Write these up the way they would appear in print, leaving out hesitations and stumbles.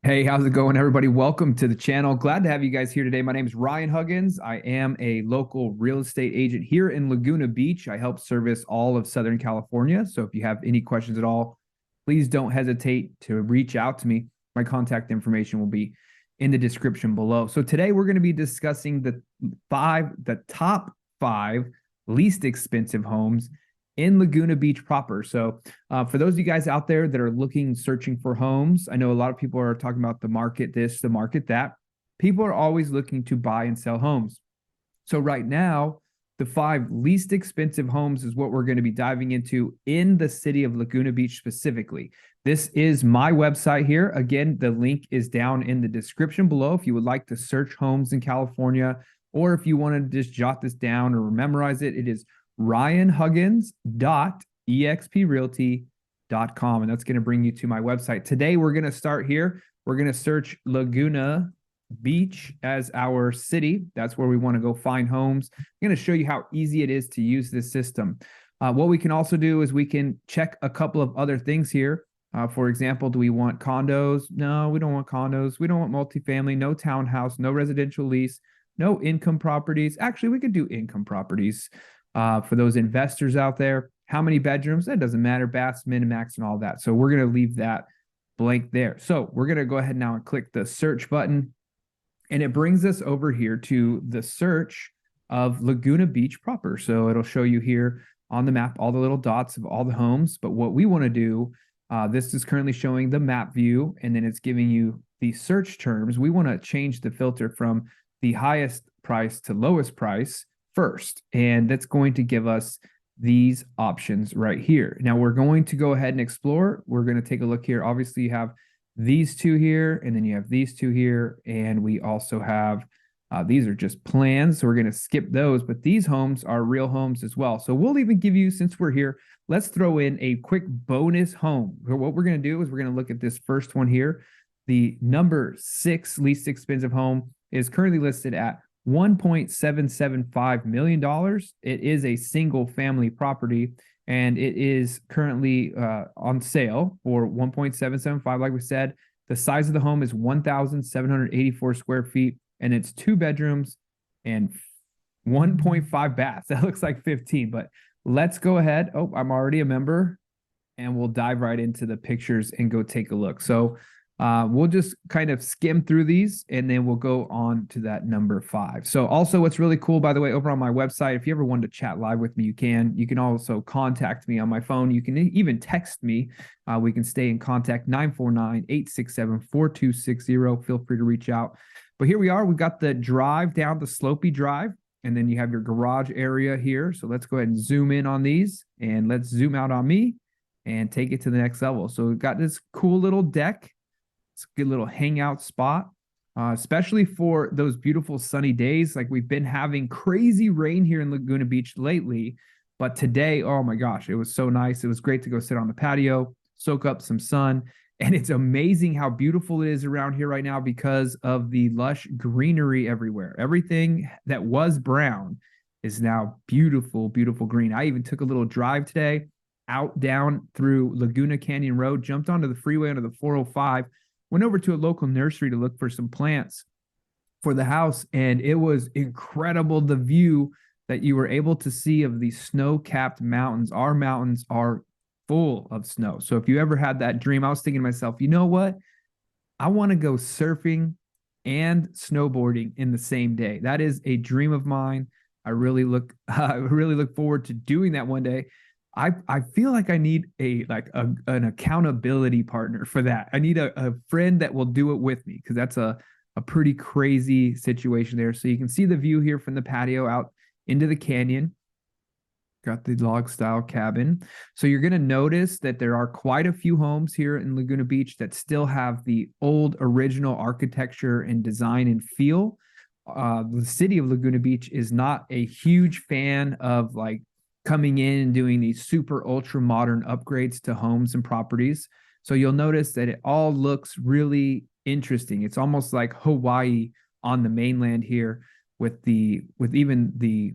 Hey, how's it going, everybody? Welcome to the channel. Glad to have you guys here today. My name is Ryan Huggins. I am a local real estate agent here in Laguna Beach. I help service all of Southern California. So if you have any questions at all, please don't hesitate to reach out to me. My contact information will be in the description below. So today we're going to be discussing the top five least expensive homes in Laguna Beach proper. So for those of you guys out there that are searching for homes, I know a lot of people are talking about the market this, the market that. People are always looking to buy and sell homes. So right now, the five least expensive homes is what we're going to be diving into in the city of Laguna Beach specifically. This is my website here. Again, the link is down in the description below if you would like to search homes in California, or if you want to just jot this down or memorize it. It is ryanhuggins.exprealty.com, and that's going to bring you to my website. Today, we're going to start here. We're going to search Laguna Beach as our city. That's where we want to go find homes. I'm going to show you how easy it is to use this system. What we can also do is we can check a couple of other things here. For example, do we want condos? No, we don't want condos. We don't want multifamily, no townhouse, no residential lease, no income properties. Actually, we could do income properties. For those investors out there, how many bedrooms? That doesn't matter. Baths, min, max, and all that. So we're going to leave that blank there. So we're going to go ahead now and click the search button. And it brings us over here to the search of Laguna Beach proper. So it'll show you here on the map all the little dots of all the homes. But what we want to do, this is currently showing the map view, and then it's giving you the search terms. We want to change the filter from the highest price to lowest price first, and that's going to give us these options right here. Now we're going to go ahead and explore. We're going to take a look here. Obviously you have these two here, and then you have these two here, and we also have these are just plans, so we're going to skip those, but these homes are real homes as well. So we'll even give you, since we're here, let's throw in a quick bonus home. What we're going to do is we're going to look at this first one here. The number 6 least expensive home is currently listed at $1.775 million. It is a single family property, and it is currently on sale for $1.775. Like we said, the size of the home is 1,784 square feet, and it's 2 bedrooms and 1.5 baths. That looks like 15, but let's go ahead. Oh, I'm already a member, and we'll dive right into the pictures and go take a look. So we'll just kind of skim through these, and then we'll go on to that number 5. So also what's really cool, by the way, over on my website, if you ever wanted to chat live with me, you can. You can also contact me on my phone. You can even text me. We can stay in contact, 949-867-4260. Feel free to reach out. But here we are. We've got the drive down the slopey drive, and then you have your garage area here. So let's go ahead and zoom in on these, and let's zoom out on me and take it to the next level. So we've got this cool little deck. It's a good little hangout spot, especially for those beautiful sunny days. Like we've been having crazy rain here in Laguna Beach lately, but today, oh my gosh, it was so nice. It was great to go sit on the patio, soak up some sun. And it's amazing how beautiful it is around here right now because of the lush greenery everywhere. Everything that was brown is now beautiful, beautiful green. I even took a little drive today out down through Laguna Canyon Road, jumped onto the freeway onto the 405, went over to a local nursery to look for some plants for the house, and it was incredible, the view that you were able to see of these snow-capped mountains. Our mountains are full of snow. So if you ever had that dream, I was thinking to myself, you know what? I want to go surfing and snowboarding in the same day. That is a dream of mine. I really look forward to doing that one day. I feel like I need an accountability partner for that. I need a friend that will do it with me, because that's a pretty crazy situation there. So you can see the view here from the patio out into the canyon. Got the log style cabin. So you're going to notice that there are quite a few homes here in Laguna Beach that still have the old original architecture and design and feel. The city of Laguna Beach is not a huge fan of like coming in and doing these super ultra modern upgrades to homes and properties. So you'll notice that it all looks really interesting. It's almost like Hawaii on the mainland here, with even the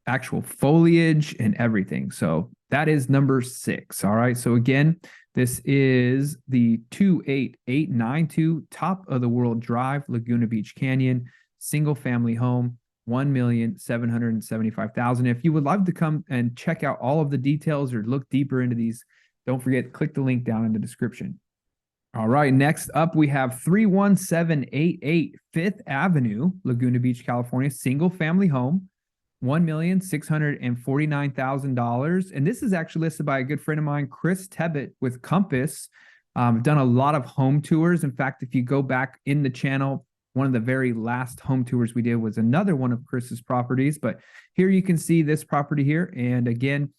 actual foliage and everything. So that is number 6. All right. So again, This is the 28892 top of the world drive, Laguna Beach Canyon, single family home, 1,775,000. If you would love to come and check out all of the details or look deeper into these, don't forget, click the link down in the description. All right, next up we have 31788 Fifth Avenue, Laguna Beach, California, single family home, $1,649,000. And this is actually listed by a good friend of mine, Chris Tebbett with Compass. Done a lot of home tours. In fact, if you go back in the channel, one of the very last home tours we did was another one of Chris's properties. But here you can see this property here. And again,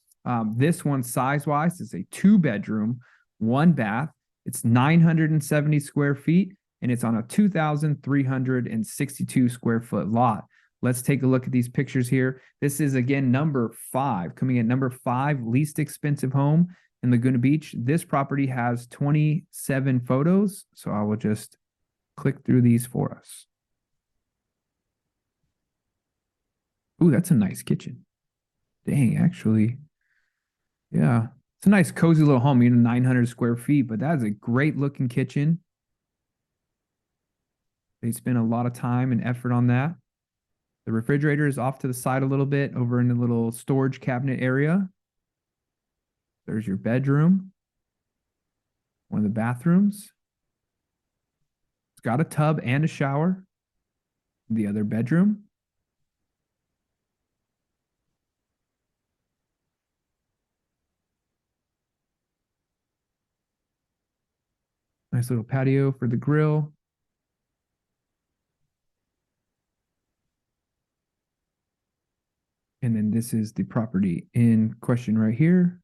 this one size-wise is a 2-bedroom, 1 bath. It's 970 square feet, and it's on a 2,362 square foot lot. Let's take a look at these pictures here. This is, again, number 5, coming at number 5, least expensive home in Laguna Beach. This property has 27 photos, so I will just click through these for us. Ooh, that's a nice kitchen. Dang, actually, yeah. It's a nice, cozy little home, 900 square feet, but that is a great looking kitchen. They spent a lot of time and effort on that. The refrigerator is off to the side a little bit over in the little storage cabinet area. There's your bedroom. One of the bathrooms. It's got a tub and a shower. The other bedroom. Nice little patio for the grill. And then this is the property in question right here.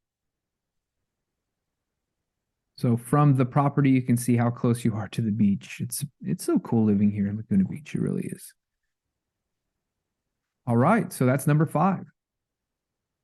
So from the property, you can see how close you are to the beach. It's so cool living here in Laguna Beach. It really is. All right, so that's number 5.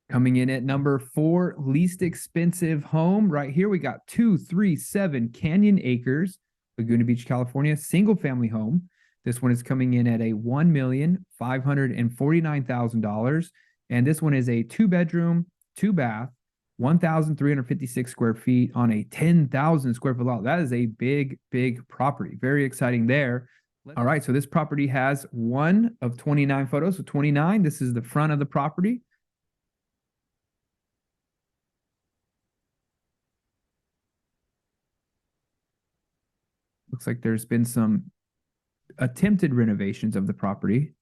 Coming in at number 4, least expensive home. Right here, we got 237 Canyon Acres, Laguna Beach, California, single family home. This one is coming in at a $1,549,000. And this one is a 2-bedroom, 2-bath, 1,356 square feet on a 10,000 square foot lot. That is a big, big property. Very exciting there. All right, so this property has 1 of 29 photos. So 29, this is the front of the property. Looks like there's been some attempted renovations of the property.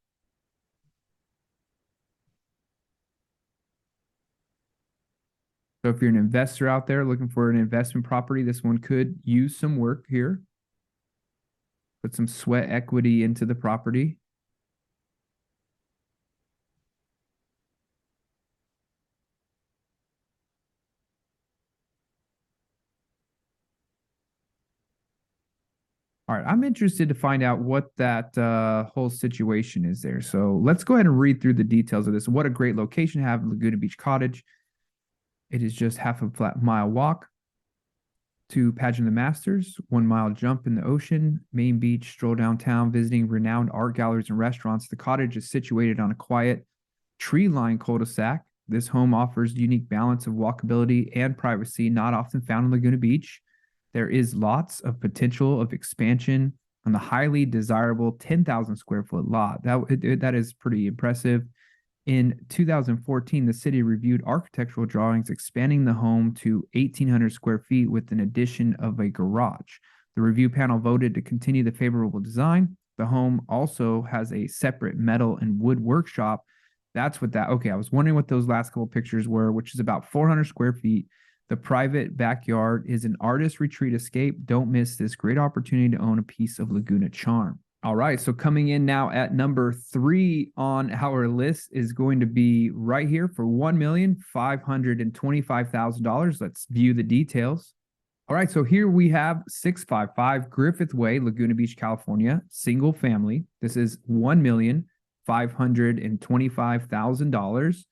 So if you're an investor out there looking for an investment property, this one could use some work here. Put some sweat equity into the property. All right, I'm interested to find out what that whole situation is there. So let's go ahead and read through the details of this. What a great location to have, Laguna Beach Cottage. It is just half a flat mile walk to Pageant of the Masters, 1 mile jump in the ocean, main beach, stroll downtown, visiting renowned art galleries and restaurants. The cottage is situated on a quiet, tree-lined cul-de-sac. This home offers unique balance of walkability and privacy not often found in Laguna Beach. There is lots of potential of expansion on the highly desirable 10,000 square foot lot. That is pretty impressive. In 2014, the city reviewed architectural drawings expanding the home to 1,800 square feet with an addition of a garage. The review panel voted to continue the favorable design. The home also has a separate metal and wood workshop. That's what that, okay, I was wondering what those last couple pictures were, which is about 400 square feet. The private backyard is an artist retreat escape. Don't miss this great opportunity to own a piece of Laguna charm. All right, so coming in now at number 3 on our list is going to be right here for $1,525,000. Let's view the details. All right, so here we have 655 Griffith Way, Laguna Beach, California, single family. This is $1,525,000.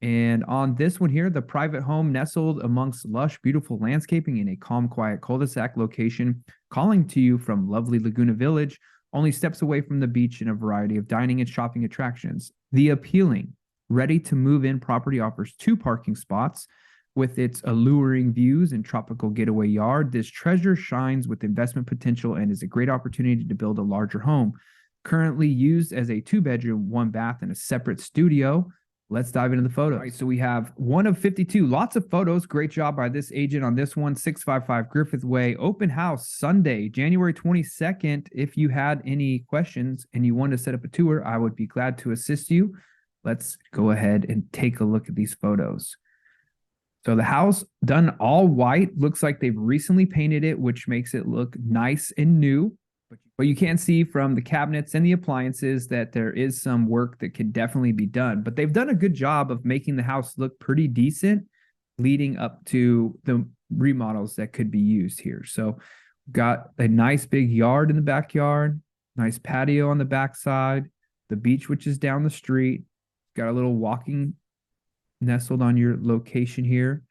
And on this one here, the private home nestled amongst lush, beautiful landscaping in a calm, quiet cul-de-sac location, calling to you from lovely Laguna Village, only steps away from the beach and a variety of dining and shopping attractions. The appealing, ready-to-move-in property offers 2 parking spots, With its alluring views and tropical getaway yard, this treasure shines with investment potential and is a great opportunity to build a larger home. Currently used as a 2-bedroom, 1 bath, and a separate studio. Let's dive into the photos. All right, so we have one of 52. Lots of photos. Great job by this agent on this one. 655 Griffith Way. Open house Sunday, January 22nd. If you had any questions and you wanted to set up a tour, I would be glad to assist you. Let's go ahead and take a look at these photos. So the house done all white, looks like they've recently painted it, which makes it look nice and new. But you can see from the cabinets and the appliances that there is some work that could definitely be done. But they've done a good job of making the house look pretty decent leading up to the remodels that could be used here. So got a nice big yard in the backyard, nice patio on the backside, the beach, which is down the street. Got a little walking nestled on your location here.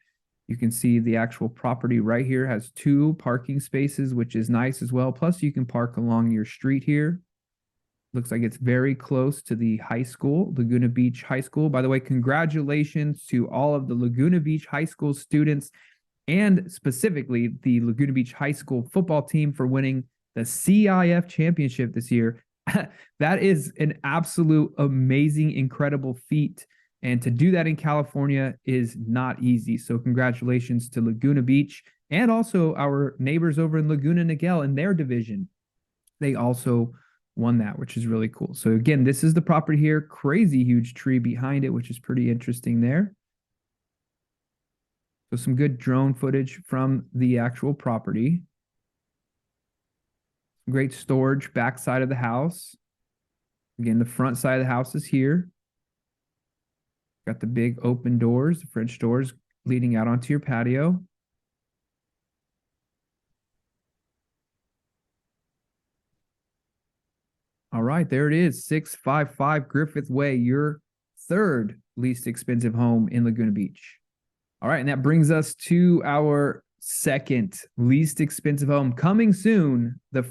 You can see the actual property right here has 2 parking spaces, which is nice as well. Plus, you can park along your street here. Looks like it's very close to the high school, Laguna Beach High School. By the way, congratulations to all of the Laguna Beach High School students and specifically the Laguna Beach High School football team for winning the CIF championship this year. That is an absolute amazing, incredible feat. And to do that in California is not easy. So congratulations to Laguna Beach and also our neighbors over in Laguna Niguel in their division. They also won that, which is really cool. So again, this is the property here. Crazy huge tree behind it, which is pretty interesting there. So some good drone footage from the actual property. Great storage backside of the house. Again, the front side of the house is here. Got the big open doors, the French doors leading out onto your patio. All right, there it is, 655 Griffith Way, your 3rd least expensive home in Laguna Beach. All right, and that brings us to our 2nd least expensive home. Coming soon, the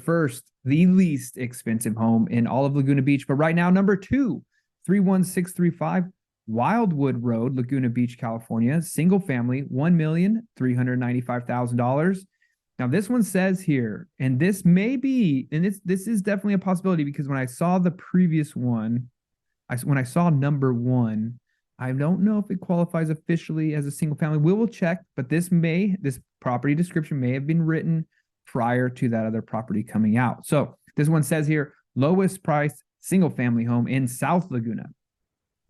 least expensive home in all of Laguna Beach. But right now, number 2, 31635 Wildwood Road, Laguna Beach, California, single family, $1,395,000. Now this one says here, and this may be, and this is definitely a possibility because when I saw the previous one, when I saw number 1, I don't know if it qualifies officially as a single family. We will check, but this property description may have been written prior to that other property coming out. So this one says here, lowest price single family home in South Laguna.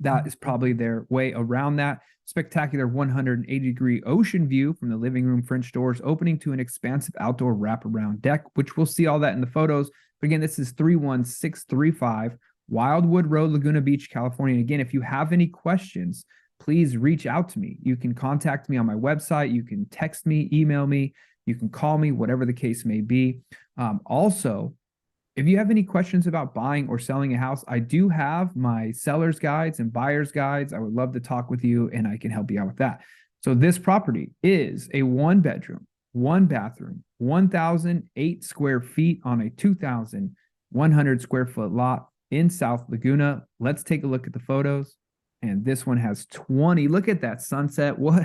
That is probably their way around that. Spectacular 180-degree ocean view from the living room French doors opening to an expansive outdoor wraparound deck, which we'll see all that in the photos. But again, this is 31635 Wildwood Road, Laguna Beach, California. And again, if you have any questions, please reach out to me. You can contact me on my website. You can text me, email me. You can call me, whatever the case may be. Also, if you have any questions about buying or selling a house, I do have my seller's guides and buyer's guides. I would love to talk with you and I can help you out with that. So this property is a 1-bedroom, 1-bathroom, 1,008 square feet on a 2,100 square foot lot in South Laguna. Let's take a look at the photos. And this one has 20. Look at that sunset. What?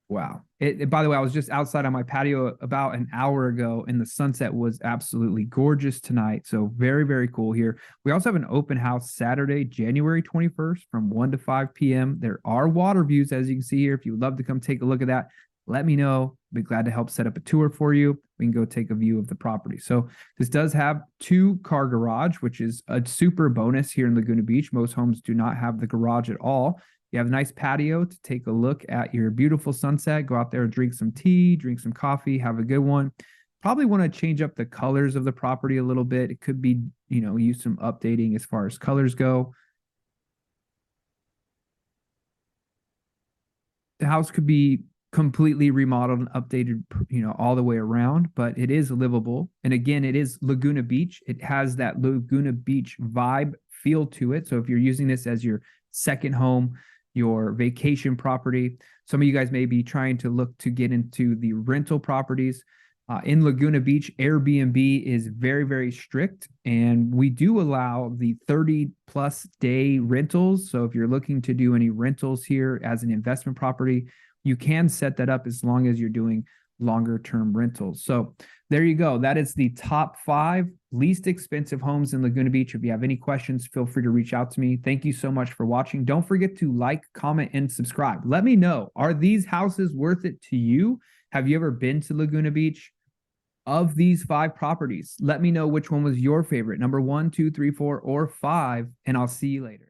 Wow. By the way, I was just outside on my patio about an hour ago and the sunset was absolutely gorgeous tonight. So very, very cool here. We also have an open house Saturday, January 21st from 1 to 5 p.m. There are water views, as you can see here. If you would love to come take a look at that, let me know. Be glad to help set up a tour for you. We can go take a view of the property. So this does have 2-car garage, which is a super bonus here in Laguna Beach. Most homes do not have the garage at all. You have a nice patio to take a look at your beautiful sunset. Go out there and drink some tea, drink some coffee, have a good one. Probably want to change up the colors of the property a little bit. It could be, use some updating as far as colors go. The house could be completely remodeled and updated, all the way around, but it is livable. And again, it is Laguna Beach. It has that Laguna Beach vibe feel to it. So if you're using this as your second home, your vacation property, some of you guys may be trying to look to get into the rental properties. In Laguna Beach, Airbnb is very, very strict, and we do allow the 30-plus day rentals. So if you're looking to do any rentals here as an investment property, you can set that up as long as you're doing longer term rentals. So there you go. That is the top 5 least expensive homes in Laguna Beach. If you have any questions, feel free to reach out to me. Thank you so much for watching. Don't forget to like, comment, and subscribe. Let me know, are these houses worth it to you? Have you ever been to Laguna Beach? Of these 5 properties, let me know which one was your favorite, number 1, 2, 3, 4, or 5, and I'll see you later.